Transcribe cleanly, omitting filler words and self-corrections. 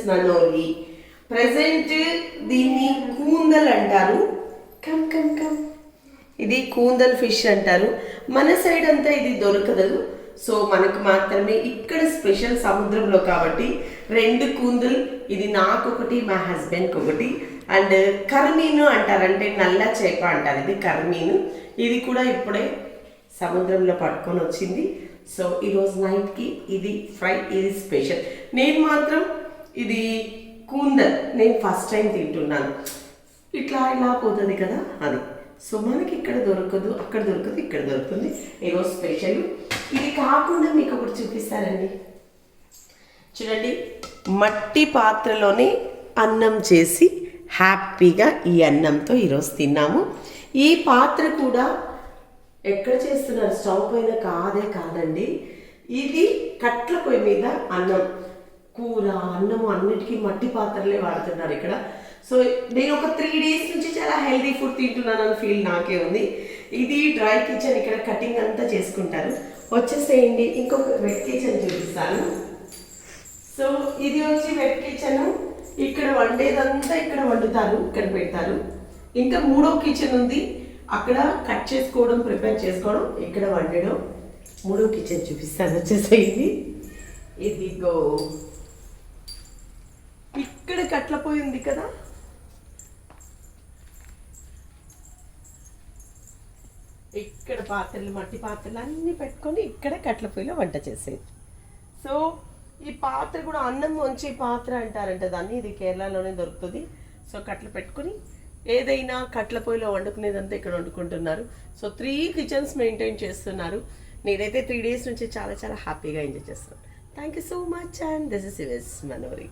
మనోలి present దీన్ని కూందల్ అంటారు. Come come come ఇది కూందల్ ఫిష్ అంటారు. మన సైడ్ అంతా ఇది దొరకదు. సో మనకు మాత్రమే ఇక్కడ స్పెషల్ సముద్రంలో కాబట్టి 2 కూందల్, ఇది నాకొకటి మా హస్బెండ్కి ఒకటి. అండ్ కర్మీను అంటారు, అంటే నల్ల చేప అంటారు. ఇది కర్మీను, ఇది కూడా ఇప్పుడే సముద్రంలో పట్టుకొని వచ్చింది. సో ఈరోజు నైట్కి ఇది ఫ్రై, ఇది స్పెషల్. నేను మాత్రం ఇది కూందల్ నేను ఫస్ట్ టైం తింటున్నాను. ఇట్లా ఇలా పోతుంది కదా అది. సో మనకి ఇక్కడ దొరకదు, అక్కడ దొరకదు, ఇక్కడ దొరుకుతుంది. ఈరోజు స్పెషల్. ఇది కాకుండా మీకు ఒకటి చూపిస్తారండి, చూడండి. మట్టి పాత్రలోనే అన్నం చేసి హ్యాపీగా ఈ అన్నంతో ఈరోజు తిన్నాము. ఈ పాత్ర కూడా ఎక్కడ చేస్తున్నారు, స్టవ్ పైన కాదండి. ఇది కట్ల పొయ్యి మీద అన్నం, కూర, అన్నము అన్నిటికీ మట్టి పాత్రలే వాడుతున్నారు ఇక్కడ. సో నేను ఒక 3 days నుంచి చాలా హెల్దీ ఫుడ్ తింటున్నానని ఫీల్ నాకే ఉంది. ఇది డ్రై కిచెన్, ఇక్కడ కటింగ్ అంతా చేసుకుంటారు. వచ్చేసేయండి, ఇంకొక వెట్ కిచెన్ చూపిస్తాను. సో ఇది వచ్చి వెట్ కిచెన్. ఇక్కడ వండేదంతా ఇక్కడ వండుతారు, ఇక్కడ పెడతారు. ఇంకా 3వ కిచెన్ ఉంది, అక్కడ కట్ చేసుకోవడం, ప్రిపేర్ చేసుకోవడం, ఇక్కడ వండడం. 3వ కిచెన్ చూపిస్తాను, వచ్చేసేయండి. ఇదిగో ఇక్కడ కట్ల పొయ్యి ఉంది కదా, ఇక్కడ పాత్రలు, మట్టి పాత్రలు అన్నీ పెట్టుకొని ఇక్కడ కట్ల పొయ్యిలో వంట చేసేది. సో ఈ పాత్ర కూడా అన్నం వంచే పాత్ర అంటారంట దాన్ని. ఇది కేరళలోనే దొరుకుతుంది. సో కట్లు పెట్టుకుని ఏదైనా కట్ల పొయ్యిలో వండుకునేదంతా ఇక్కడ వండుకుంటున్నారు. సో 3 కిచెన్స్ మెయింటైన్ చేస్తున్నారు. నేనైతే 3 days నుంచి చాలా చాలా హ్యాపీగా ఎంజాయ్ చేస్తున్నాను. Thank you so much. And this is Manori.